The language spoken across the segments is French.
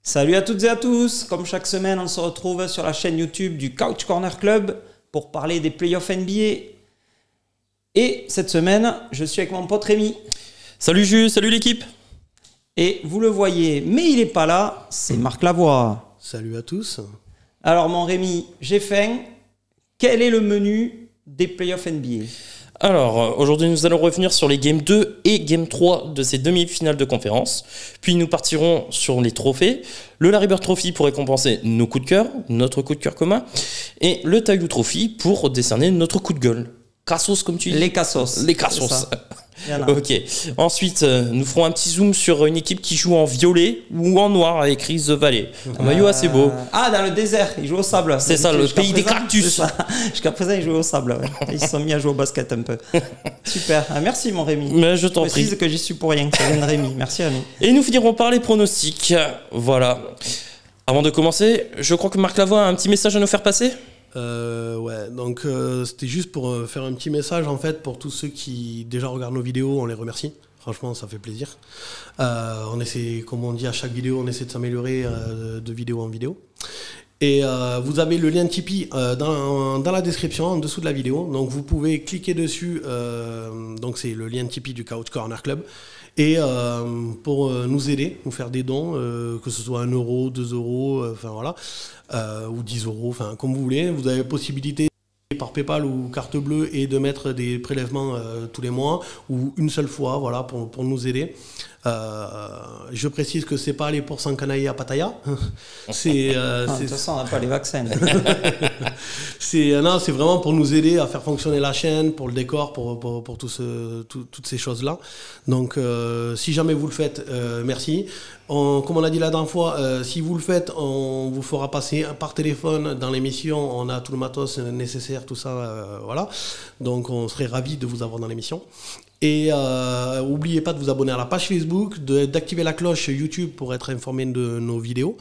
Salut à toutes et à tous. Comme chaque semaine, on se retrouve sur la chaîne YouTube du Couch Corner Club pour parler des playoffs NBA. Et cette semaine, je suis avec mon pote Rémi. Salut Jules, salut l'équipe. Et vous le voyez, mais il n'est pas là, c'est Marc Lavoie. Salut à tous. Alors mon Rémi, j'ai faim. Quel est le menu des playoffs NBA ? Alors, aujourd'hui, nous allons revenir sur les Game 2 et Game 3 de ces demi-finales de conférence. Puis nous partirons sur les trophées. Le Larry Bird Trophy pour récompenser nos coups de cœur, notre coup de cœur commun. Et le Ty Lue Trophy pour décerner notre coup de gueule. Cassos, comme tu dis. Les Cassos. Les Cassos. Ok. Ensuite, nous ferons un petit zoom sur une équipe qui joue en violet ou en noir, écrit The Valley. Un maillot assez beau. Ah, dans le désert, ils jouent au sable. C'est ça, le pays des cactus. Jusqu'à présent, ils jouent au sable. Ouais. Ils se sont mis à jouer au basket un peu. Super. Ah, merci, mon Rémi. Mais je t'en prie. Je précise que j'y suis pour rien. Ça vient de Rémi. Merci, Rémi. Et nous finirons par les pronostics. Voilà. Avant de commencer, je crois que Marc Lavoie a un petit message à nous faire passer. Ouais, donc c'était juste pour faire un petit message en fait pour tous ceux qui déjà regardent nos vidéos, on les remercie. Franchement, ça fait plaisir. On essaie, comme on dit à chaque vidéo, on essaie de s'améliorer de vidéo en vidéo. Et vous avez le lien Tipeee dans la description, en dessous de la vidéo. Donc vous pouvez cliquer dessus. Donc c'est le lien Tipeee du Couch Corner Club. Et pour nous aider, nous faire des dons, que ce soit 1 euro, 2 euros, enfin voilà, ou 10 euros, enfin comme vous voulez. Vous avez la possibilité par PayPal ou carte bleue et de mettre des prélèvements tous les mois ou une seule fois, voilà, pour nous aider. Je précise que c'est pas aller pour s'encanailler à Pattaya. De toute façon, on n'a pas les vaccins. C'est vraiment pour nous aider à faire fonctionner la chaîne, pour le décor, pour toutes ces choses-là. Donc, si jamais vous le faites, merci. Comme on l'a dit la dernière fois, si vous le faites, on vous fera passer par téléphone dans l'émission. On a tout le matos nécessaire, tout ça, voilà. Donc, on serait ravis de vous avoir dans l'émission. Et n'oubliez pas de vous abonner à la page Facebook, d'activer la cloche YouTube pour être informé de nos vidéos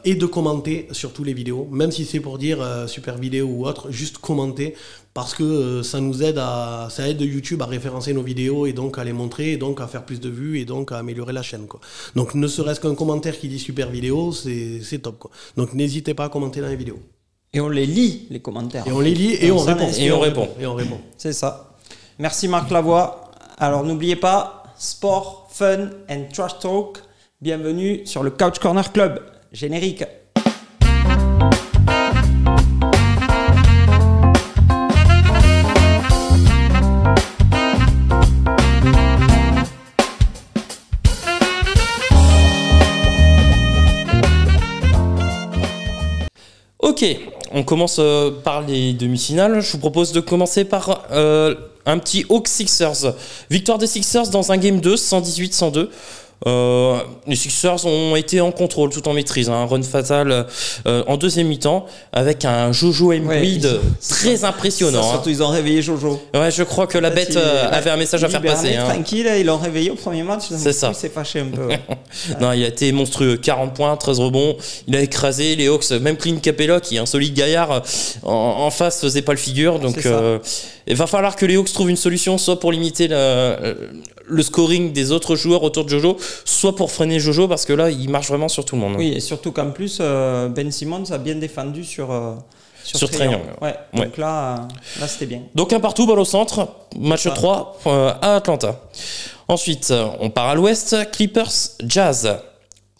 et de commenter sur toutes les vidéos, même si c'est pour dire super vidéo ou autre, juste commenter parce que ça nous aide ça aide YouTube à référencer nos vidéos et donc à les montrer et donc à faire plus de vues et donc à améliorer la chaîne, quoi. Donc ne serait-ce qu'un commentaire qui dit super vidéo, c'est top, quoi. Donc n'hésitez pas à commenter dans les vidéos. Et on les lit, les commentaires. Et on les lit et on répond. Et on répond. C'est ça. Merci Marc Lavoie. Alors n'oubliez pas, sport, fun and trash talk. Bienvenue sur le Couch Corner Club. Générique. Ok, on commence par les demi-finales. Je vous propose de commencer par un petit Hawks Sixers. Victoire des Sixers dans un Game 2, 118-102. Les Sixers ont été en contrôle, tout en maîtrise. Un run fatal en deuxième mi-temps avec un Jojo Embiid très impressionnant. Ça, surtout, ils ont réveillé Jojo. Ouais, je crois que la bête avait un message à faire passer. Tranquille, ils l'ont réveillé au premier match. C'est ça. Il s'est fâché un peu. Ouais. Non, il a été monstrueux. 40 points, 13 rebonds. Il a écrasé les Hawks. Même Clint Capella, qui est un solide gaillard, en face faisait pas le figure. Donc, il va falloir que les Hawks trouvent une solution, soit pour limiter le scoring des autres joueurs autour de Jojo, soit pour freiner Jojo, parce que là, il marche vraiment sur tout le monde. Oui, et surtout qu'en plus, Ben Simmons a bien défendu sur Trae Young. Ouais. Donc là, c'était bien. Donc un partout, balle au centre, match 3 à Atlanta. Ensuite, on part à l'ouest, Clippers, Jazz,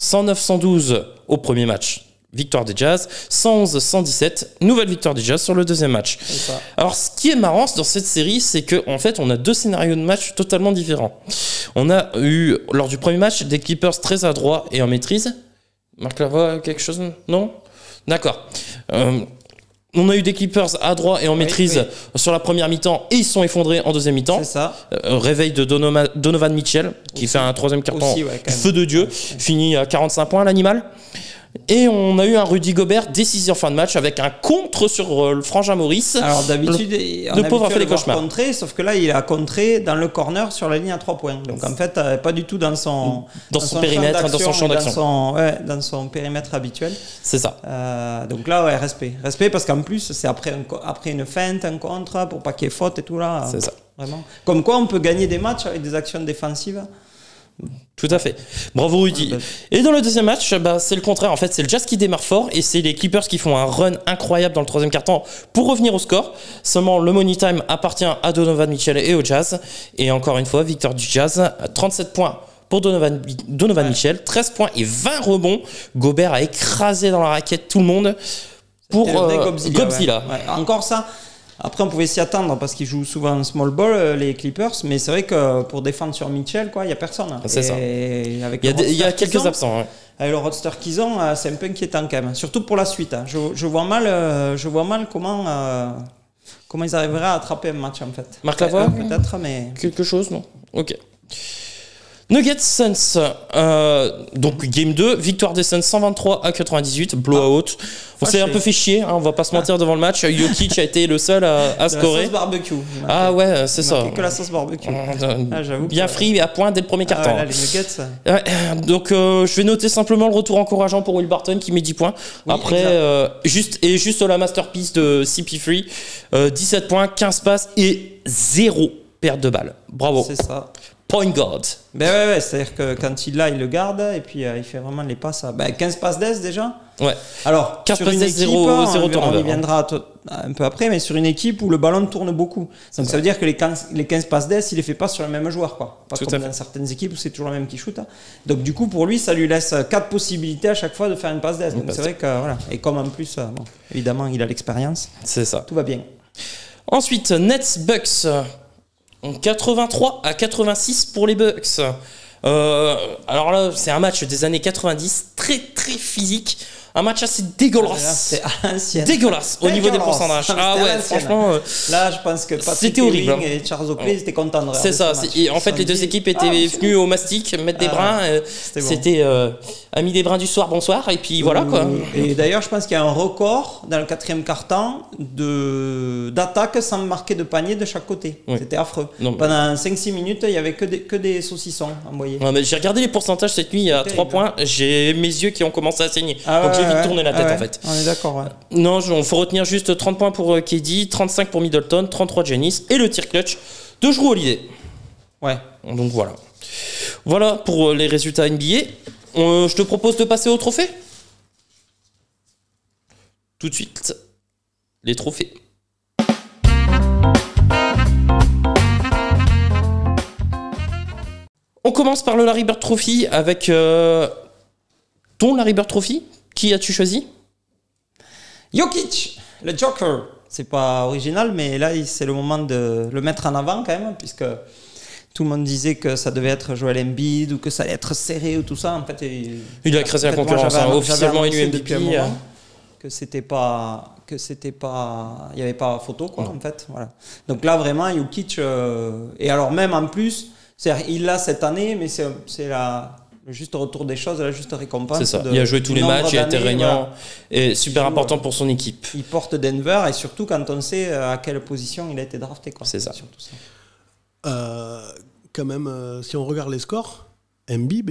109-112 au premier match. Victoire des Jazz, 111-117, nouvelle victoire des Jazz sur le deuxième match. Alors, ce qui est marrant dans cette série, c'est qu'en fait, on a deux scénarios de match totalement différents. On a eu, lors du premier match, des Clippers très adroits et en maîtrise. Marc Lavoie, quelque chose? Non? D'accord. On a eu des Clippers adroits et en maîtrise sur la première mi-temps et ils se sont effondrés en deuxième mi-temps. C'est ça. Réveil de Donovan Mitchell qui fait un troisième carton feu de Dieu, finit à 45 points l'animal. Et on a eu un Rudy Gobert décisif en fin de match avec un contre sur le frangin Maurice. Alors d'habitude, le pauvre a fait des cauchemars. Contrer, sauf que là, il a contré dans le corner sur la ligne à 3 points. Donc en fait, pas du tout dans son périmètre, dans son champ d'action. Dans son périmètre habituel. C'est ça. Donc là, respect. Respect parce qu'en plus, c'est après une feinte, un contre, pour pas qu'il y ait faute et tout là. C'est ça. Vraiment. Comme quoi, on peut gagner des matchs avec des actions défensives. Tout à fait. Bravo Rudy. Et dans le deuxième match, c'est le contraire. En fait, c'est le Jazz qui démarre fort et c'est les Clippers qui font un run incroyable dans le troisième quart-temps pour revenir au score. Seulement, le money time appartient à Donovan Mitchell et au Jazz. Et encore une fois, victoire du Jazz. 37 points pour Donovan Mitchell, 13 points et 20 rebonds. Gobert a écrasé dans la raquette tout le monde pour Godzilla. Ouais. Encore ça. Après, on pouvait s'y attendre parce qu'ils jouent souvent en small ball, les Clippers, mais c'est vrai que pour défendre sur Mitchell, il n'y a personne. C'est ça. Avec il y a quelques absents. Ouais. Avec le roster qu'ils ont, c'est un peu inquiétant quand même. Surtout pour la suite. Je vois mal comment ils arriveraient à attraper un match en fait. Marc Lavoie peut-être, mais. Quelque chose, non? Ok. Nuggets Suns, donc game 2, victoire des Suns 123-98, blowout. On s'est un peu fait chier, on va pas se mentir devant le match. Jokic a été le seul à scorer. La sauce barbecue. Ah ouais, c'est ça. Que la sauce barbecue. J'avoue. Bien frit et à point dès le premier quart-temps. Là, les Nuggets. Donc je vais noter simplement le retour encourageant pour Will Barton qui met 10 points. Oui, après, juste la masterpiece de CP3, 17 points, 15 passes et 0 perte de balle. Bravo. C'est ça. Point guard. Ouais, c'est-à-dire que quand il l'a, il le garde et puis il fait vraiment les passes. 15 passes d'aise déjà. Ouais. Alors, 15 sur une équipe, 0 on y viendra un peu après, mais sur une équipe où le ballon tourne beaucoup. Donc ça veut dire que les 15 passes d'aise, il les fait pas sur le même joueur, quoi. Pas comme dans certaines équipes où c'est toujours le même qui shoot. Hein. Donc du coup, pour lui, ça lui laisse 4 possibilités à chaque fois de faire une passe d'aise. Donc c'est vrai que voilà. Et comme en plus, évidemment, il a l'expérience. C'est ça. Tout va bien. Ensuite, Nets Bucks. 83-86 pour les Bucks. Alors là, c'est un match des années 90, très très physique. Un match assez dégueulasse. Dégueulasse au niveau des pourcentages. Ah ouais, franchement. Là, je pense que c'était horrible. Et Charles Oakley étaient contents de C'est ça. En fait, les deux équipes étaient venues au mastic, mettre des brins. C'était amis des brins du soir, bonsoir. Et puis voilà quoi. Et d'ailleurs, je pense qu'il y a un record dans le quatrième quart-temps d'attaque sans marquer de panier de chaque côté. Oui. C'était affreux. Pendant 5-6 minutes, il n'y avait que des saucissons envoyés. Ouais, mais j'ai regardé les pourcentages cette nuit à 3 points. J'ai mes yeux qui ont commencé à saigner. Donc j'ai vite tourné la tête en fait. On est d'accord. Ouais. Non, il faut retenir juste 30 points pour KD, 35 pour Middleton, 33 Giannis et le tir clutch de Jrue Holiday. Ouais. Donc voilà. Voilà pour les résultats NBA. Je te propose de passer au trophée. Tout de suite, les trophées. On commence par le Larry Bird Trophy avec ton Larry Bird Trophy. Qui as-tu choisi? Jokic, le Joker. C'est pas original, mais là, c'est le moment de le mettre en avant quand même, puisque tout le monde disait que ça devait être Joel Embiid ou que ça allait être serré ou tout ça. En fait, il a écrasé la concurrence, officiellement élu MVP. Que c'était pas, il y avait pas photo quoi en fait. Voilà. Donc là vraiment Jokic et alors même en plus, il l'a cette année, mais c'est le juste retour des choses, la juste récompense. C'est ça. Il a joué tous les matchs, il a été régnant et super important pour son équipe. Il porte Denver et surtout quand on sait à quelle position il a été drafté. Quoi. C'est ça. Surtout ça. Quand même, si on regarde les scores, Embiid,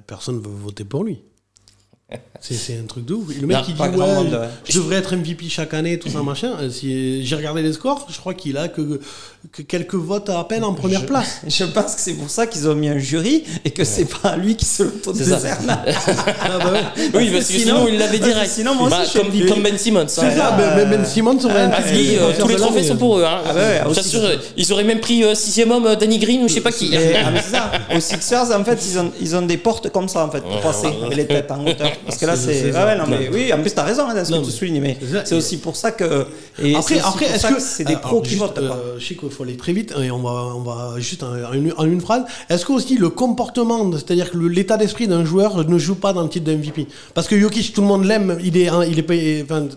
personne ne veut voter pour lui. C'est un truc de ouf. Le mec qui dit je devrais être MVP chaque année, tout ça machin. J'ai regardé les scores, je crois qu'il a que quelques votes à peine en première place. Je pense que c'est pour ça qu'ils ont mis un jury et que c'est pas lui qui se l'autodécerne. Oui, parce que sinon il l'avait direct. Sinon, moi aussi, comme Ben Simmons. C'est ça, Ben Simmons aurait tous les trophées sont pour eux. Ils auraient même pris 6e homme Danny Green ou je sais pas qui. C'est ça. Aux Sixers, en fait, ils ont des portes comme ça en fait pour passer les têtes en hauteur. Parce que là, c'est. Oui, en plus, t'as raison dans ce que tu soulignes, mais c'est aussi pour ça que. Après, est-ce que c'est des pros qui votent? Je sais qu'il faut aller très vite et on va juste en une phrase. Est-ce que aussi le comportement, c'est-à-dire que l'état d'esprit d'un joueur ne joue pas dans le titre de MVP? Parce que Jokic, tout le monde l'aime,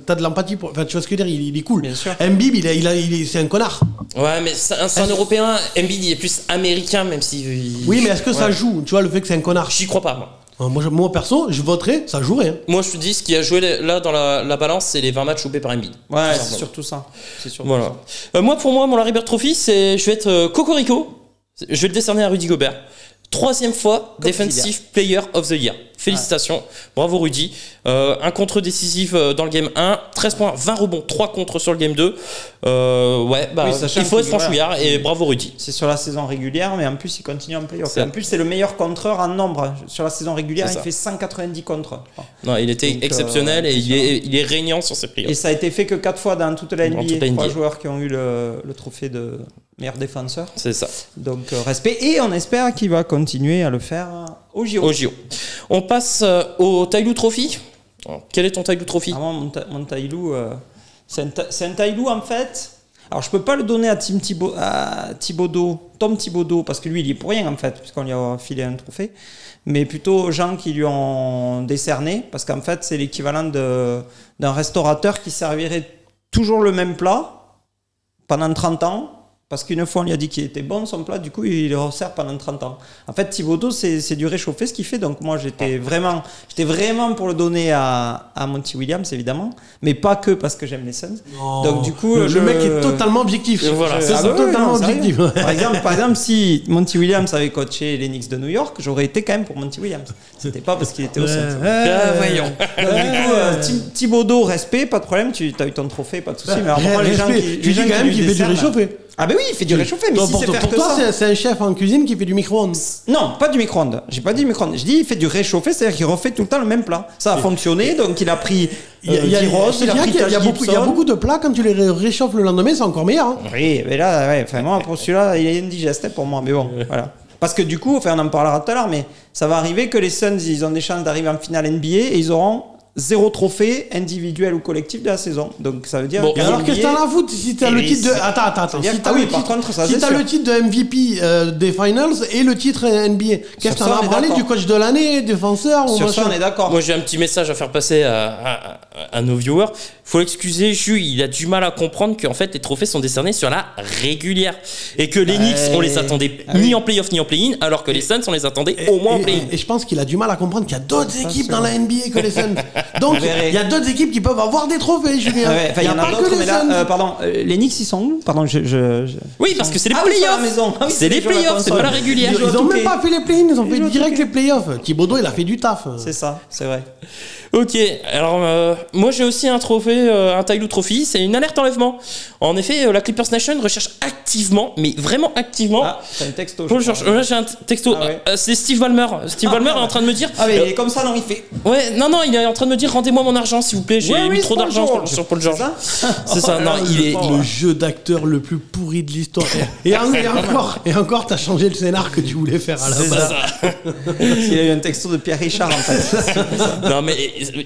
t'as de l'empathie pour. Enfin, tu vois ce que je veux dire, il est cool. Bien sûr. Embiid, c'est un connard. Ouais, mais c'est un Européen. Embiid, il est plus américain, même si. Oui, mais est-ce que ça joue? Tu vois, le fait que c'est un connard? J'y crois pas, moi. Moi perso, je voterais, ça jouerait. Hein. Moi, je te dis, ce qui a joué là dans la balance, c'est les 20 matchs loupés par Embiid. Ouais, c'est surtout ça. Voilà. Pour moi, mon Larry Bird Trophy, je vais être Cocorico. Je vais le décerner à Rudy Gobert. 3e fois Defensive Player of the Year. Félicitations, bravo Rudy. Un contre décisif dans le game 1, 13 points, 20 rebonds, 3 contre sur le game 2. Il faut être franchouillard et bravo Rudy. C'est sur la saison régulière, mais en plus il continue en playoff. En plus c'est le meilleur contreur en nombre. Sur la saison régulière, il fait 190 contres. Non, il était exceptionnel et il est régnant sur ses playoffs. Et ça a été fait que 4 fois dans toute la NBA. 3 joueurs qui ont eu le trophée de meilleur défenseur. C'est ça. Donc respect, et on espère qu'il va continuer à le faire au JO. On passe au Tailou Trophy. Quel est ton Tailou Trophy? Mon Tailou, c'est un Tailou en fait. Alors je peux pas le donner à Tom Thibodeau, parce que lui il y est pour rien en fait, puisqu'on lui a filé un trophée, mais plutôt aux gens qui lui ont décerné, parce qu'en fait c'est l'équivalent d'un restaurateur qui servirait toujours le même plat pendant 30 ans. Parce qu'une fois, on lui a dit qu'il était bon, son plat, du coup, il le resserre pendant 30 ans. En fait, Thibodeau, c'est du réchauffé, ce qu'il fait. Donc, moi, j'étais vraiment pour le donner à Monty Williams, évidemment. Mais pas que parce que j'aime les Suns. Oh, donc, du coup, le mec est totalement objectif. Voilà, c'est totalement objectif. Par exemple, si Monty Williams avait coaché les Knicks de New York, j'aurais été quand même pour Monty Williams. C'était pas parce qu'il était au Suns. Voyons. Donc, du coup, Thibodeau, respect, pas de problème. Tu as eu ton trophée, pas de souci. Mais alors, les gens qui. Tu dis quand même qu'il fait du réchauffé. Ah ben oui, il fait du réchauffé, mais si c'est faire pour que toi, ça... c'est un chef en cuisine qui fait du micro-ondes. Non, pas du micro-ondes. J'ai pas dit micro-ondes. Je dis il fait du réchauffé, c'est-à-dire qu'il refait tout le temps le même plat. Ça a fonctionné, donc il a pris il y a beaucoup de plats, quand tu les réchauffes le lendemain, c'est encore meilleur. Hein. Oui, mais là, vraiment, pour celui-là, il est indigeste pour moi. Mais bon, voilà. Parce que du coup, on en parlera tout à l'heure, mais ça va arriver que les Suns, ils ont des chances d'arriver en finale NBA et ils auront 0 trophée individuel ou collectif de la saison. Donc ça veut dire. Bon, alors qu'est-ce que t'en as à foutre si t'as le titre de. Attends. Si t'as le titre de MVP des Finals et le titre NBA, qu'est-ce que t'en as à parler du coach de l'année, défenseur ou sur ça, on est d'accord. Moi, j'ai un petit message à faire passer à nos viewers. Faut l'excuser, il a du mal à comprendre qu'en fait les trophées sont décernés sur la régulière et que les Knicks on les attendait ni en playoff ni en play-in, alors que les Suns on les attendait au moins en play-in. Et je pense qu'il a du mal à comprendre qu'il y a d'autres équipes dans la NBA que les Suns. Donc il y a d'autres équipes qui peuvent avoir des trophées, Julien. Il y en a d'autres, mais là, pardon, les Knicks ils sont où? Pardon, Oui, parce que c'est les playoffs. C'est les playoffs, c'est pas la régulière. Ils ont même pas fait les play-in, ils ont fait direct les playoffs. Thibodeau il a fait du taf. C'est ça, c'est vrai. Ok, alors moi j'ai aussi un trophée, un Tailou Trophy, c'est une alerte enlèvement. En effet, la Clippers Nation recherche activement, mais vraiment activement. Ah, c'est un texto. Là j'ai un texto, c'est Steve Ballmer. Steve Ballmer est en train de me dire. Ah, mais il est comme ça, non, il fait. Ouais, non, il est en train de me dire rendez-moi mon argent s'il vous plaît, j'ai mis trop d'argent sur Paul George. C'est ça, non, il est. Le jeu d'acteur le plus pourri de l'histoire. Et encore, t'as changé le scénar que tu voulais faire à la base. Il a eu un texto de Pierre Richard en fait. Non, mais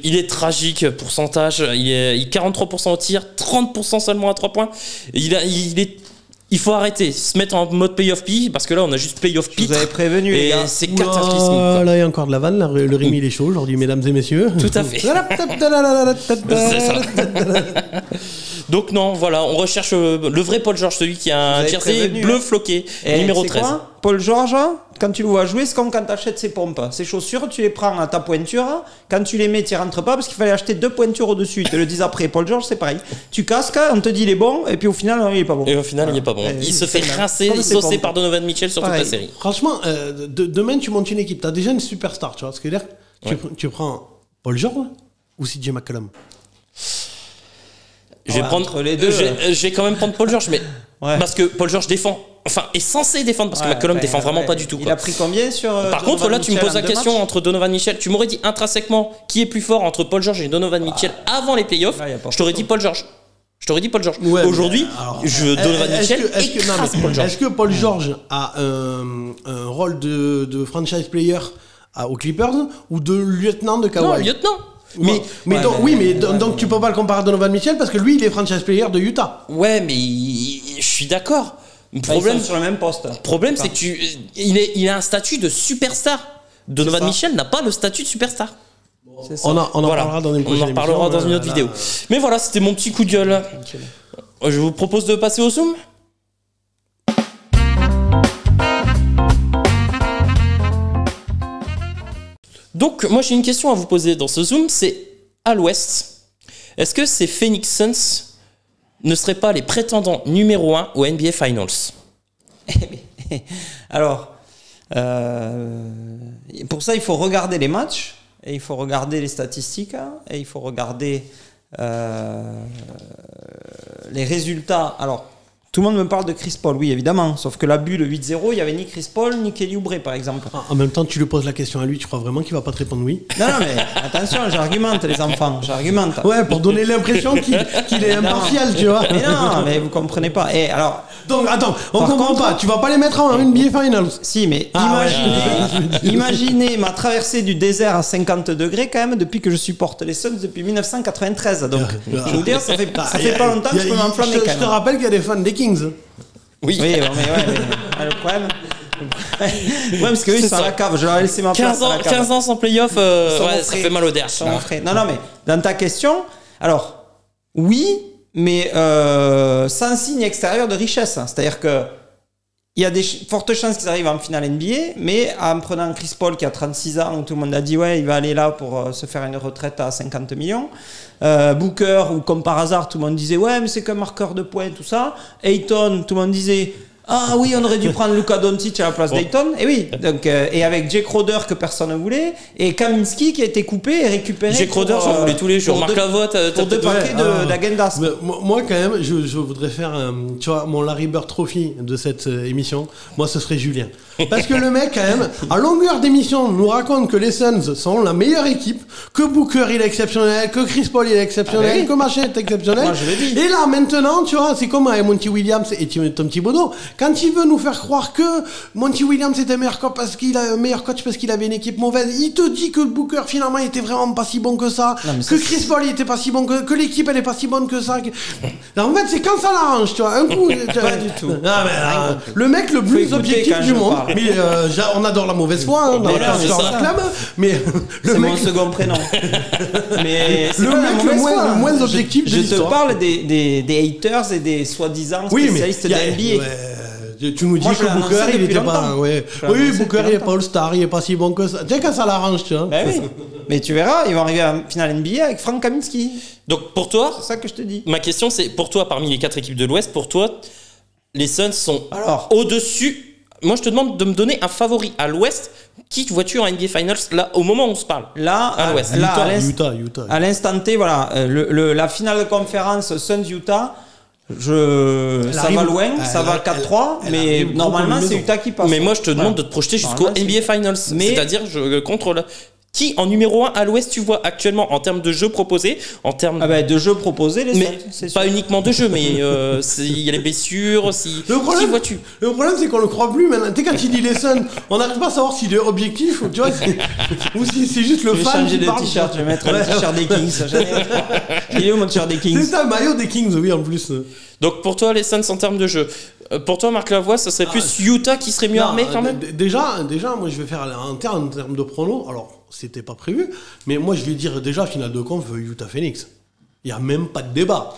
il est tragique, pourcentage. Il est 43% au tir, 30% seulement à 3 points. Il faut arrêter, se mettre en mode playoff P, parce que là on a juste playoff P. Vous avez prévenu, et les gars. C'est cataclysmique. Là il y a encore de la vanne, là, le Rémi il est chaud aujourd'hui, mesdames et messieurs. Tout à fait. C'est ça. Donc non, voilà, on recherche le vrai Paul George, celui qui a un jersey bleu floqué, numéro 13. Quoi Paul George, quand tu le vois jouer, c'est comme quand tu achètes ses pompes. Ses chaussures, tu les prends à ta pointure. Quand tu les mets, tu n'y rentres pas parce qu'il fallait acheter 2 pointures au-dessus. Ils te le disent après. Paul George, c'est pareil. Tu casques, on te dit il est bon, et puis au final, il est pas bon. Et au final, il est pas bon. Il se fait rincer, saucer par Donovan Mitchell sur toute la série. Franchement, demain, tu montes une équipe. Tu as déjà une superstar, tu vois ce que je veux dire. Tu prends Paul George ou CJ McCollum. Je vais prendre les deux. Je vais quand même prendre Paul George, mais parce que Paul George défend. Enfin, est censé défendre parce que McCollum défend vraiment pas du tout. Il a pris combien sur. Par contre, là, tu me poses la question entre Donovan Mitchell. Tu m'aurais dit intrinsèquement qui est plus fort entre Paul George et Donovan Mitchell avant les playoffs. Je t'aurais dit Paul George. Ouais, aujourd'hui, Donovan Mitchell écrase Paul George. Est-ce que Paul George a un rôle de franchise player aux Clippers ou de lieutenant de Kawhi? Non, lieutenant. Donc tu peux pas le comparer à Donovan Mitchell parce que lui il est franchise player de Utah. Ouais, mais je suis d'accord. Ils sont sur le même poste. Le problème c'est que il a un statut de superstar. Donovan Mitchell n'a pas le statut de superstar. On en parlera dans une prochaine émission. On en parlera dans une autre vidéo. Mais voilà, c'était mon petit coup de gueule. Je vous propose de passer au Zoom. Donc, moi j'ai une question à vous poser dans ce Zoom, c'est à l'Ouest, est-ce que ces Phoenix Suns ne seraient pas les prétendants numéro 1 au NBA Finals? Alors, Et pour ça, il faut regarder les matchs, et il faut regarder les statistiques, et il faut regarder les résultats. Alors, tout le monde me parle de Chris Paul, oui, évidemment. Sauf que l'abus, le 8-0, il n'y avait ni Chris Paul, ni Kelly Oubre, par exemple. En même temps, tu lui poses la question à lui, tu crois vraiment qu'il va pas te répondre oui? Non, mais attention, j'argumente, les enfants, j'argumente. Ouais, pour donner l'impression qu'il est impartial, tu vois. Mais non, mais vous comprenez pas. Et alors... Donc, attends, on comprend pas. Tu vas pas les mettre en NBA Finals? Si, mais imaginez ma traversée du désert à 50 degrés, quand même, depuis que je supporte les Suns depuis 1993. Donc, je veux dire, ça fait pas longtemps que je peux m'enflammer, quand même. Je te rappelle qu'il y a des fans des Kings. Oui, mais le problème... Ouais, parce qu'eux, ils sont à la cave. Je leur ai laissé ma place. 15 ans sans playoff, ça fait mal au derrière. Non, mais dans ta question, alors, oui, mais sans signe extérieur de richesse. C'est-à-dire que il y a des fortes chances qu'ils arrivent en finale NBA, mais en prenant Chris Paul qui a 36 ans, où tout le monde a dit ouais, il va aller là pour se faire une retraite à 50 millions. Booker, ou comme par hasard, tout le monde disait ouais, mais c'est qu'un marqueur de points, tout ça. Ayton, tout le monde disait ah oui, on aurait dû prendre Luka Doncic à la place d'Ayton. Et oui, donc, et avec Jake Crowder que personne ne voulait, et Kaminsky qui a été coupé et récupéré. Jake Crowder, j'en voulais tous les jours. Marc Lavotte, pour 2 paquets d'Agendas. Moi, quand même, je voudrais faire tu vois, mon Larry Bird Trophy de cette émission. Moi, ce serait Julien. Parce que le mec, quand même, à longueur d'émission, nous raconte que les Suns sont la meilleure équipe, que Booker il est exceptionnel, que Chris Paul il est exceptionnel, que machin est exceptionnel. Moi, je l'ai dit. Et là, maintenant, tu vois, c'est comme avec Monty Williams et Tom Thibodeau. Quand il veut nous faire croire que Monty Williams était meilleur coach parce qu'il avait une équipe mauvaise, il te dit que Booker finalement il était vraiment pas si bon que ça, que Chris Paul il était pas si bon que l'équipe elle est pas si bonne que ça. En fait, c'est quand ça l'arrange, tu vois. Un coup, pas du tout. Le mec le plus objectif du monde. Mais on adore la mauvaise foi, dans la clame. Mais c'est mon second prénom. Mais le mec le moins objectif de l'histoire. Je te parle des haters et des soi-disant spécialistes de NBA. Tu nous dis que Booker il était pas. Oui, Booker il est pas All-Star, il est pas si bon que ça. Tiens, quand ça l'arrange, tu vois. Ben oui. Mais tu verras, ils vont arriver à la finale NBA avec Frank Kaminsky. Donc pour toi, c'est ça que je te dis. Ma question c'est pour toi, parmi les 4 équipes de l'Ouest, pour toi, les Suns sont au-dessus. Moi, je te demande de me donner un favori à l'Ouest. Qui vois-tu en NBA Finals là au moment où on se parle? Là, à l'Ouest. Utah. À l'instant T, voilà, la finale de conférence Suns-Utah. Ça va loin, ça va 4-3, mais normalement c'est Utah qui passe. Mais moi je te demande de te projeter jusqu'au NBA Finals, c'est-à-dire contre qui en numéro 1 à l'Ouest tu vois actuellement en termes de jeux proposés, en termes de jeux proposés, mais pas uniquement de jeux, mais il y a les blessures, qui vois-tu? Le problème c'est qu'on le croit plus maintenant. Tu sais quand il dit les Suns, on n'arrive pas à savoir s'il est objectif, tu vois, ou si c'est juste le fan qui parle. T-shirt, je vais mettre le t-shirt des Kings. Il est où mon t-shirt des Kings? C'est ça, maillot des Kings, oui en plus. Donc pour toi les Suns en termes de jeu, pour toi Marc Lavoie, ça serait plus Utah qui serait mieux armé quand même? Déjà moi je vais faire en termes de pronos. Alors c'était pas prévu, mais moi je vais dire déjà finale de conf Utah Phoenix. Il n'y a même pas de débat,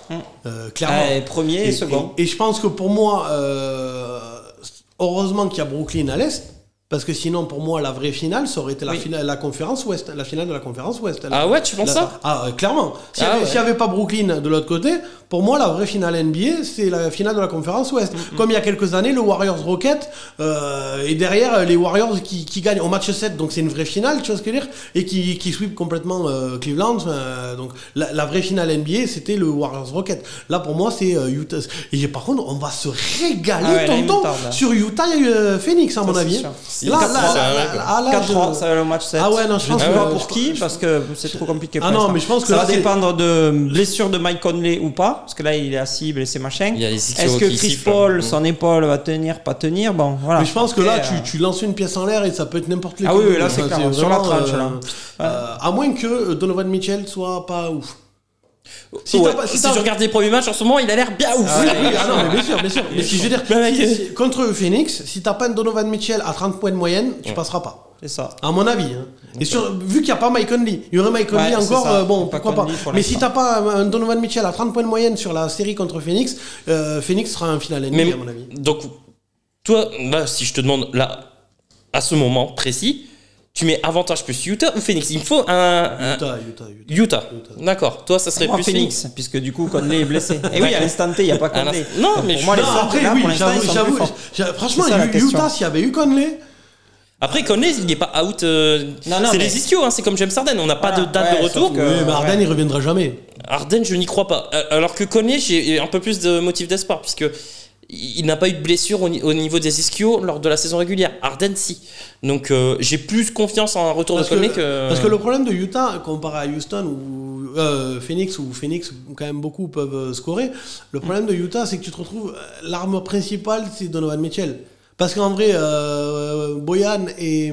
clairement. Premier et second. Et je pense que pour moi, heureusement qu'il y a Brooklyn à l'Est. Parce que sinon, pour moi, la vraie finale, ça aurait été la finale de la conférence Ouest. La finale de la conférence Ouest. Ouais, tu penses ça? Clairement. S'il n'y avait pas Brooklyn de l'autre côté, pour moi, la vraie finale NBA, c'est la finale de la conférence Ouest. Comme il y a quelques années, le Warriors Rocket, et derrière, les Warriors qui gagnent au match 7, donc c'est une vraie finale, tu vois ce que je veux dire? Et qui sweep complètement Cleveland. Donc la vraie finale NBA, c'était le Warriors Rocket. Là, pour moi, c'est Utah. Et par contre, on va se régaler, tonton, sur Utah Phoenix, à mon avis. Là, 4-3, ça va le match 7. Ah ouais, non, je pense que pas pour qui, parce que c'est trop compliqué. Ah non, mais je pense que ça va dépendre de blessure de Mike Conley ou pas, parce que là il est assis, blessé machin. Est-ce que Chris Paul, son épaule va tenir, pas tenir? Bon, voilà. Mais je pense que là, tu lances une pièce en l'air et ça peut être n'importe lequel. Ah oui, là c'est clair, sur la tranche là. À moins que Donovan Mitchell soit pas ouf. Si tu regardes les premiers matchs en ce moment, il a l'air bien ouf. Non, mais bien sûr. Mais si je veux dire, contre Phoenix, si t'as pas un Donovan Mitchell à 30 points de moyenne, tu passeras pas. C'est ça. À mon avis. Et vu qu'il n'y a pas Mike Conley, il y aurait Mike Conley encore, pourquoi pas. Mais si t'as pas un Donovan Mitchell à 30 points de moyenne sur la série contre Phoenix, Phoenix sera un final NBA, à mon avis. Donc, toi, là, si je te demande, là, à ce moment précis, tu mets avantage plus Utah ou Phoenix? Il me faut Utah. D'accord. Toi, ça serait plus Phoenix, puisque du coup, Conley est blessé. Et oui, à l'instant T, il n'y a pas Conley. Non, mais pour moi, les Suns, j'avoue. Franchement, Utah, s'il y avait eu Conley, Après, Conley, il n'est pas out. C'est les ischios, hein, c'est comme James Harden. On n'a pas de date de retour. Oui, mais Harden, il reviendra jamais. Harden, je n'y crois pas. Alors que Conley, j'ai un peu plus de motif d'espoir, puisque il n'a pas eu de blessure au niveau des ischios lors de la saison régulière. Harden, si. Donc, j'ai plus confiance en un retour de Conley que. Parce que le problème de Utah, comparé à Houston ou Phoenix, quand même beaucoup peuvent scorer, le problème de Utah, c'est que tu te retrouves. L'arme principale, c'est Donovan Mitchell. Parce qu'en vrai, Bojan et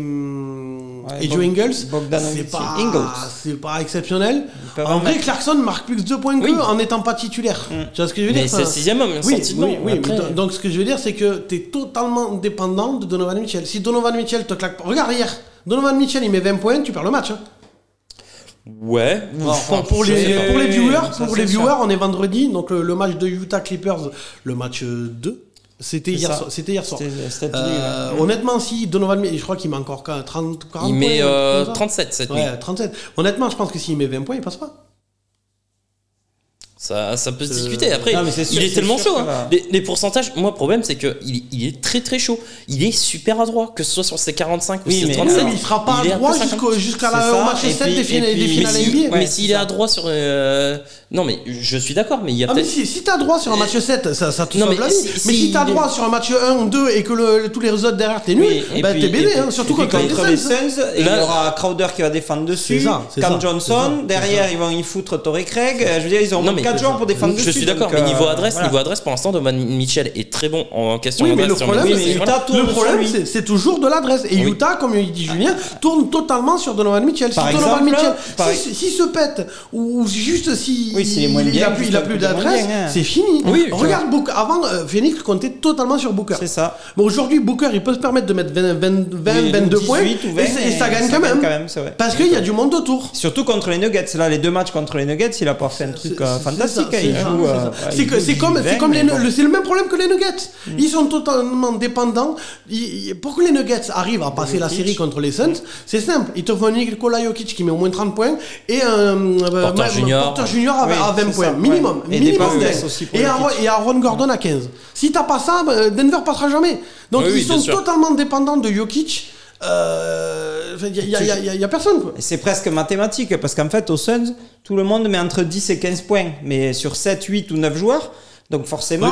Joe Ingles, c'est pas exceptionnel. En vrai, Clarkson marque plus de 2 points qu'eux en n'étant pas titulaire. Tu vois ce que je veux dire? Mais c'est le 6e homme, sensiblement. Oui. Donc ce que je veux dire, c'est que tu es totalement dépendant de Donovan Mitchell. Si Donovan Mitchell te claque... Regarde hier, Donovan Mitchell, il met 20 points, tu perds le match. Hein. Ouais. Pour les viewers, on est vendredi, donc le match de Utah Clippers, le match 2. C'était hier soir. Honnêtement, si Donovan, je crois qu'il met encore 30, 40 il points. Il met 37 cette nuit. Ouais, 37. Honnêtement, je pense que s'il met 20 points, il passe pas. Ça peut se discuter. Après, il est tellement chaud. Hein. Les pourcentages, moi, le problème, c'est qu'il est très très chaud. Il est super adroit, que ce soit sur ses 45 ou ses 37. Il ne sera pas adroit jusqu'au match 7 des finales NBA. Mais s'il est adroit sur. Non, mais je suis d'accord, mais il y a peut-être. Si tu as droit sur un match 7, ça te sauve la vie. Mais si tu as droit sur un match 1 ou 2 et que tous les autres derrière, t'es nul, t'es BD. Surtout contre les Suns. Il y aura Crowder qui va défendre dessus. Cam Johnson. Derrière, ils vont y foutre Torrey Craig. Je veux dire, ils ont 4 joueurs pour défendre dessus. Je suis d'accord, mais niveau adresse, pour l'instant, Donovan Mitchell est très bon en question d'adresse. Le problème, c'est toujours de l'adresse. Et Utah, comme il dit Julien, tourne totalement sur Donovan Mitchell. Si Donovan Mitchell s'il se pète, ou juste il a plus d'adresse, c'est fini. Regarde, avant, Phoenix comptait totalement sur Booker. C'est ça. Bon, aujourd'hui, Booker, il peut se permettre de mettre 22 points et ça gagne quand même. Parce qu'il y a du monde autour. Surtout contre les Nuggets. Là, les 2 matchs contre les Nuggets, il a pas fait un truc fantastique. C'est le même problème que les Nuggets. Ils sont totalement dépendants. Pour que les Nuggets arrivent à passer la série contre les Suns, c'est simple. Ils te font Nikola Jokic qui met au moins 30 points et un Porter Junior à 20 points. Minimum. Et Aaron Gordon à 15. Si t'as pas ça, Denver passera jamais. Donc ils sont totalement dépendants de Jokic. Il y a personne quoi. C'est presque mathématique parce qu'en fait aux Suns tout le monde met entre 10 et 15 points mais sur 7, 8 ou 9 joueurs. Donc forcément,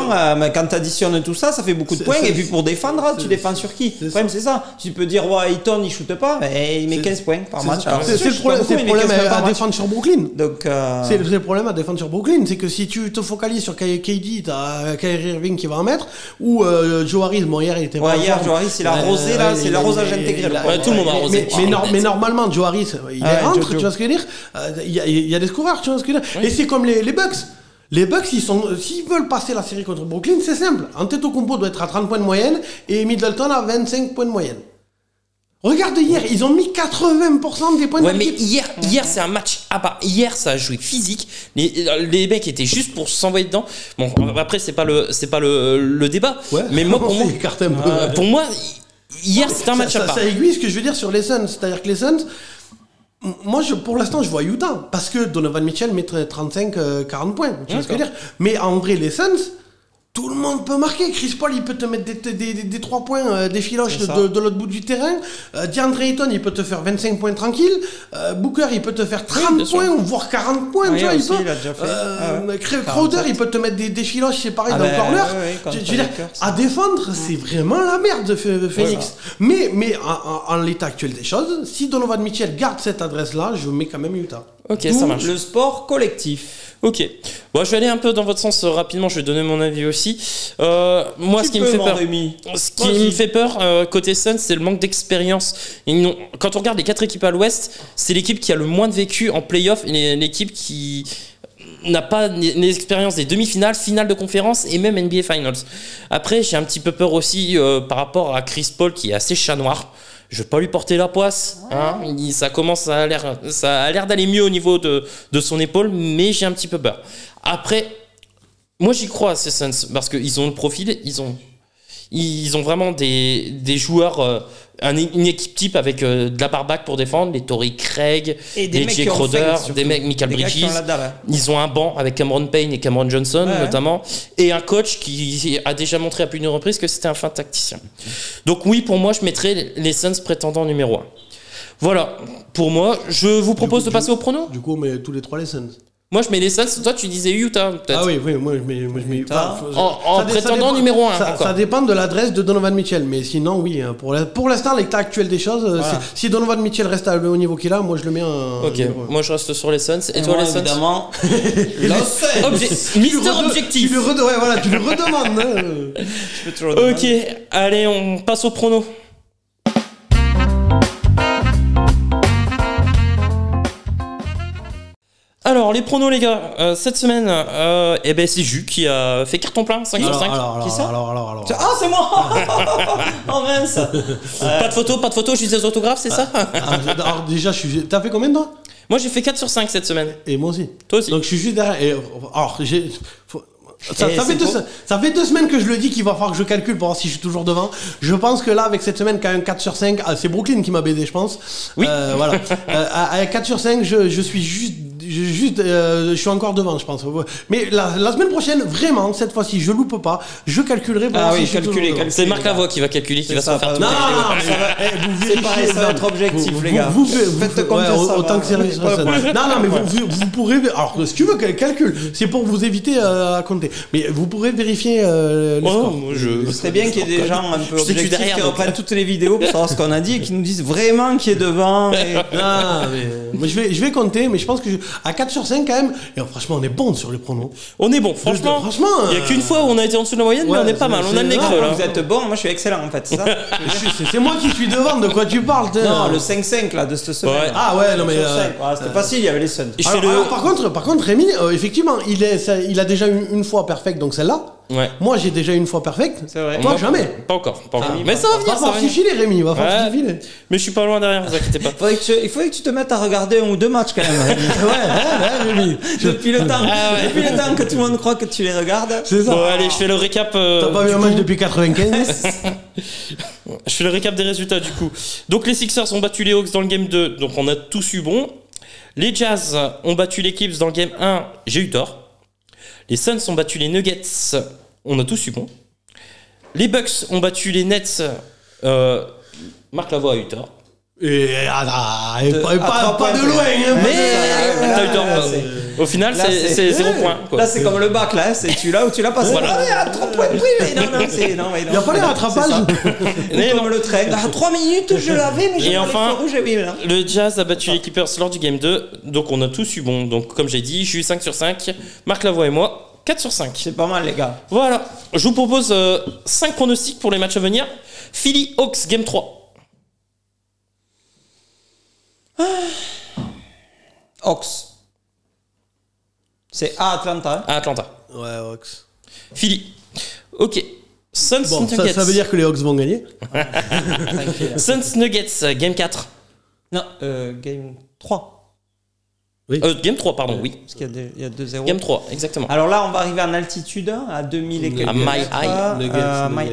quand tu additionnes tout ça, ça fait beaucoup de points. Et puis pour défendre, tu défends sur qui? Le problème, c'est ça. Tu peux dire, Ayton, il shoote pas, mais il met 15 points par match. C'est le problème à défendre sur Brooklyn. C'est le problème à défendre sur Brooklyn. C'est que si tu te focalises sur KD, t'as Kyrie Irving qui va en mettre, ou Joe Harris, hier il était pas. Hier, Joe Harris, il a arrosé, là, c'est l'arrosage intégré. Tout le monde a arrosé. Mais normalement, Joe Harris, il rentre, tu vois ce que je veux dire? Il y a des scoreurs, tu vois ce que je veux dire? Et c'est comme les Bucks. Les Bucks, s'ils veulent passer la série contre Brooklyn, c'est simple. Antetokounmpo doit être à 30 points de moyenne et Middleton à 25 points de moyenne. Regarde hier, ils ont mis 80% des points de mais hier c'est un match à part. Hier, ça a joué physique. Les mecs étaient juste pour s'envoyer dedans. Bon, après, c'est pas le débat. Ouais, mais moi, pour moi, hier, c'était un match à part. Ça aiguille ce que je veux dire sur les Suns. C'est-à-dire que les Suns, moi, pour l'instant, je vois Utah. Parce que Donovan Mitchell met 35-40 points. Tu vois ce que je veux dire? Mais en vrai, les Suns, tout le monde peut marquer. Chris Paul, il peut te mettre des 3 points, des filoches de l'autre bout du terrain. DeAndre Ayton, il peut te faire 25 points tranquille. Booker, il peut te faire 30 points ou voire 40 points. Tu vois, il a déjà fait. Crowder, il peut te mettre des filoches, c'est pareil, dans le corner. Je veux dire, à défendre, c'est vraiment la merde, Phoenix. Mais en l'état actuel des choses, si Donovan Mitchell garde cette adresse-là, je mets quand même Utah. Ok, ça marche. Le sport collectif. Ok. Bon, je vais aller un peu dans votre sens rapidement. Je vais donner mon avis aussi. Moi, ce qui me fait peur, côté Suns, c'est le manque d'expérience. Quand on regarde les 4 équipes à l'Ouest, c'est l'équipe qui a le moins de vécu en play-off et l'équipe qui n'a pas l'expérience des demi-finales, finales de conférence et même NBA Finals. Après, j'ai un petit peu peur aussi par rapport à Chris Paul qui est assez chat noir. Je vais pas lui porter la poisse. Hein. Ça a l'air d'aller mieux au niveau de son épaule, mais j'ai un petit peu peur. Après, moi j'y crois à ces Suns parce qu'ils ont le profil, Ils ont vraiment des joueurs, une équipe type avec de la barbaque pour défendre, les Torrey Craig, des Jake Crowder, des mecs Michael Bridges. Ils ont un banc avec Cameron Payne et Cameron Johnson notamment, et un coach qui a déjà montré à plusieurs reprises que c'était un fin tacticien. Donc oui, pour moi, je mettrais les Suns prétendants numéro 1. Voilà, pour moi, je vous propose de passer au prono. Du coup, on met tous les 3 les Suns. Moi, je mets les Suns. Toi, tu disais Utah, peut-être. Ah oui, moi, je mets en prétendant numéro 1. Ça dépend de l'adresse de Donovan Mitchell. Mais sinon, oui. Pour l'instant, l'état actuel des choses, si Donovan Mitchell reste au niveau qu'il a, moi, je le mets en. Ok, moi, je reste sur les Suns. Et toi, les Suns évidemment. Mister Objectif. Tu le redemandes. Je peux toujours le ok, allez, on passe au prono. Alors, les pronos, les gars, cette semaine, c'est Jus qui a fait carton plein, 5 sur 5. Qui ça alors. Ah, c'est moi. Oh mince. Pas de photo, juste des autographes, c'est ça? Alors, déjà, t'as fait combien, toi? Moi, j'ai fait 4 sur 5 cette semaine. Et moi aussi. Toi aussi. Donc, je suis juste derrière. Ça fait 2 semaines que je le dis qu'il va falloir que je calcule pour voir si je suis toujours devant. Je pense que là, avec cette semaine, quand même 4 sur 5, c'est Brooklyn qui m'a baisé, je pense. Oui. Voilà. Avec 4 sur 5, je suis juste. Je suis encore devant, je pense. Mais la semaine prochaine, vraiment, cette fois-ci, je loupe pas. Je calculerai pour voir si je suis toujours devant. C'est Marc Lavoie qui va calculer, qui va se faire tout. Non, c'est pareil, ça va être objectif, les gars. Vous faites comme ça. Autant que c'est réussi. Non, mais vous pourrez. Alors, si tu veux qu'elle calcule, c'est pour vous éviter à compter. Mais vous pourrez vérifier les scores. C'est bien qu'il y ait des gens un peu objectifs qui reprennent toutes les vidéos pour savoir ce qu'on a dit et qui nous disent vraiment qui est devant. Non, mais je vais compter, mais je pense que à 4 sur 5 quand même, et franchement on est bon sur les pronos. On est bon, franchement. Il n'y a qu'une fois où on a été en dessous de la moyenne, mais on est pas mal, on a le nez creux là. Vous êtes bon, moi je suis excellent en fait, c'est ça. C'est moi qui suis devant, de quoi tu parles? Non, le 5-5 là de cette semaine. Ouais. Ah ouais, non mais c'était facile, il y avait les Suns. Alors, par contre Rémi, effectivement, il a déjà eu une fois perfect, donc celle-là. Ouais. Moi j'ai déjà une fois perfect. C'est vrai. Toi jamais. Pas encore. Mais ça va venir, ça va venir. Filer Rémi, il va falloir filer. Mais je suis pas loin derrière, vous inquiétez pas. Il faudrait que tu te mettes à regarder 1 ou 2 matchs quand même. Rémi. Depuis le temps que tout le monde croit que tu les regardes. C'est ça. Bon, allez, je fais le récap. T'as pas vu un match depuis 95? Je fais le récap des résultats du coup. Donc les Sixers ont battu les Hawks dans le game 2, donc on a tous eu bon. Les Jazz ont battu les Clips dans le game 1, j'ai eu tort. Les Suns ont battu les Nuggets, on a tous eu bon. Les Bucks ont battu les Nets, Marc Lavoie a eu tort. Et pas de loin, hein, mais t'as eu tort. Au final, c'est 0 point. Quoi. Là, c'est comme le bac, là, c'est tu l'as ou tu l'as passé. Voilà. Il y a 3 points de prix. Non, il n'y a pas les rattrapages. Comme le train. À 3 minutes, je l'avais, mais j'ai et pas enfin, les rouges. le Jazz a battu les Clippers lors du game 2, donc on a tous eu bon. Donc, comme j'ai dit, j'ai eu 5 sur 5. Marc Lavoie et moi, 4 sur 5. C'est pas mal, les gars. Voilà. Je vous propose 5 pronostics pour les matchs à venir. Philly Hawks, game 3. Hawks. C'est à Atlanta. À Atlanta. Ouais, Hawks. Philly. Ok. Suns bon, Nuggets. Ça veut dire que les Hawks vont gagner. Suns Nuggets, game 4. Non, game 3. Oui. Game 3, pardon, oui. Parce qu'il y a 2-0. Game 3, exactement. Alors là, on va arriver en altitude, à 2000 et quelques. À My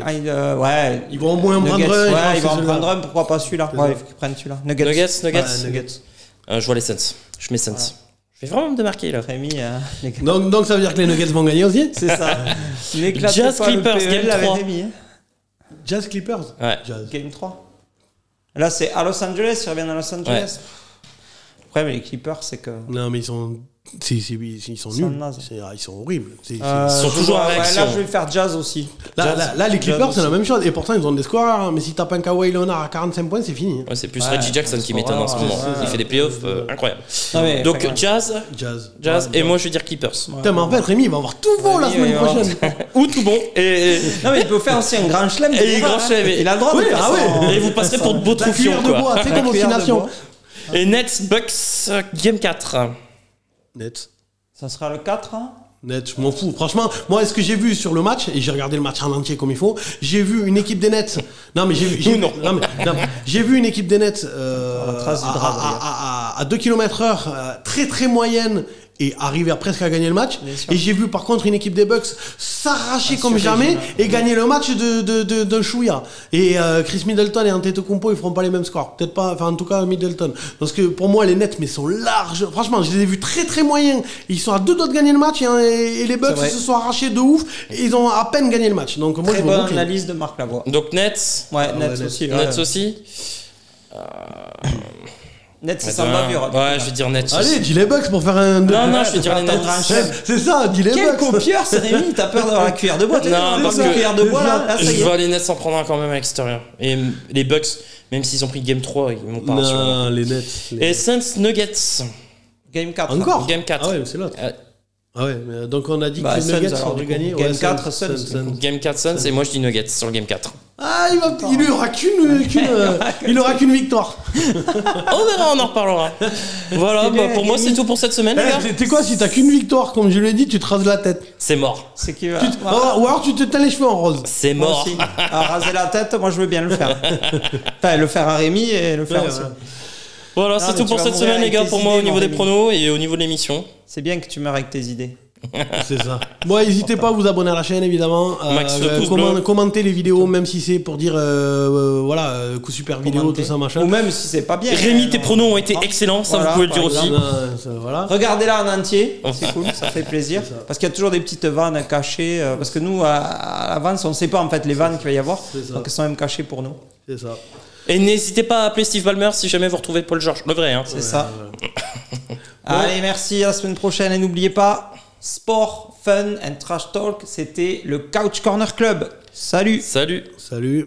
High. Ouais. Ils vont au moins en prendre un. Ouais, ils vont en prendre un, pourquoi pas celui-là. Ouais, il faut qu'ils prennent celui-là. Nuggets. Je vois les Suns. Je mets Suns. Voilà. Je vais vraiment me démarquer là. Rémi, donc ça veut dire que les Nuggets vont gagner aussi. C'est ça. Jazz Clippers, game 3. Rémi, hein. Jazz Clippers. Ouais. Jazz. Game 3. Là, c'est à Los Angeles. Ils reviennent à Los Angeles. Ouais. Après, mais les Clippers, c'est que. Non, mais ils sont nuls. Ils sont horribles. Ils sont toujours en réaction. Là, je vais faire Jazz aussi. Là, les Clippers, c'est la même chose. Et pourtant, ils ont des scoreurs. Hein. Mais si tapes un Kawhi Leonard à 45 points, c'est fini. Ouais, c'est plus Reggie Jackson qui m'étonne en ce moment. Il fait des playoffs incroyables. Donc, Jazz. Et moi, je vais dire Clippers. Putain, mais en fait, Rémi, il va avoir tout bon la semaine prochaine. Ou tout bon. Non, mais il peut faire aussi un grand chelem. Il a le droit de faire ça. Et vous passerez pour de beaux troufions. C'est comme oscillation. Et Nets Bucks, game 4. Nets. Ça sera le 4 hein. Nets, je m'en fous. Franchement, moi, ce que j'ai vu sur le match, et j'ai regardé le match en entier comme il faut, j'ai vu une équipe des Nets. Non, mais j'ai vu une équipe des Nets à à 2 km/h, très très moyenne, et arriver presque à gagner le match. Et j'ai vu par contre une équipe des Bucks s'arracher comme jamais et gagner le match d'un chouïa. Et Chris Middleton et Antetokounmpo, ils feront pas les mêmes scores. Peut-être pas, enfin en tout cas Middleton. Parce que pour moi les Nets mais sont larges. Franchement, je les ai vus très très moyens. Ils sont à 2 doigts de gagner le match et les Bucks se sont arrachés de ouf. Et ils ont à peine gagné le match. Donc moi très bonne analyse de Marc Lavoie. Donc Nets. Ouais, Nets aussi. Nets aussi. Nets, c'est sans bavure. Ouais, je vais dire Nets. Allez, dis les Bucks pour faire un. Non, je vais dire les Nets. C'est ça, dis les Bucks. Quel copieur, c'est Rémi, t'as peur d'avoir la cuillère de bois. Non, parce que la cuillère de bois là, ça y est. Je vois les Nets s'en prendre un quand même à l'extérieur. Et les Bucks, même s'ils ont pris Game 3, ils m'ont pas rassuré. Non, les Nets. Et Suns Nuggets. Game 4. Encore Game 4. Ah ouais, c'est l'autre. Ah ouais, mais donc on a dit que les Nuggets auraient gagné. Game 4, Suns. Game 4 Suns et moi je dis Nuggets sur le Game 4. Ah, il aura qu'une victoire. On verra, on en reparlera. Voilà, pour moi c'est tout pour cette semaine, les gars. Tu sais quoi, si t'as qu'une victoire, comme je l'ai dit, tu te rases la tête. C'est mort. C'est qui va. Ou alors tu te teins les cheveux en rose. C'est mort. Raser la tête, moi je veux bien le faire. Enfin, le faire à Rémi et le faire aussi. Voilà, c'est tout pour cette semaine, les gars, pour moi au niveau des pronos et au niveau de l'émission. C'est bien que tu meurs avec tes idées. C'est ça. Bon, n'hésitez pas à vous abonner à la chaîne, évidemment. Commentez les vidéos, même si c'est pour dire coup super vidéo, tout ça, machin. Ou même si c'est pas bien. Rémi, tes pronos ont été excellents, ça vous pouvez le dire aussi. Regardez-la en entier, c'est cool, ça fait plaisir. Parce qu'il y a toujours des petites vannes cachées. Parce que nous, à l'avance, on ne sait pas en fait les vannes qu'il va y avoir. Donc elles sont même cachées pour nous. C'est ça. Et n'hésitez pas à appeler Steve Ballmer si jamais vous retrouvez Paul George. Le vrai, hein. C'est ça. Allez, merci, à la semaine prochaine. Et n'oubliez pas, sport, fun and trash talk, c'était le Couch Corner Club. Salut. Salut. Salut.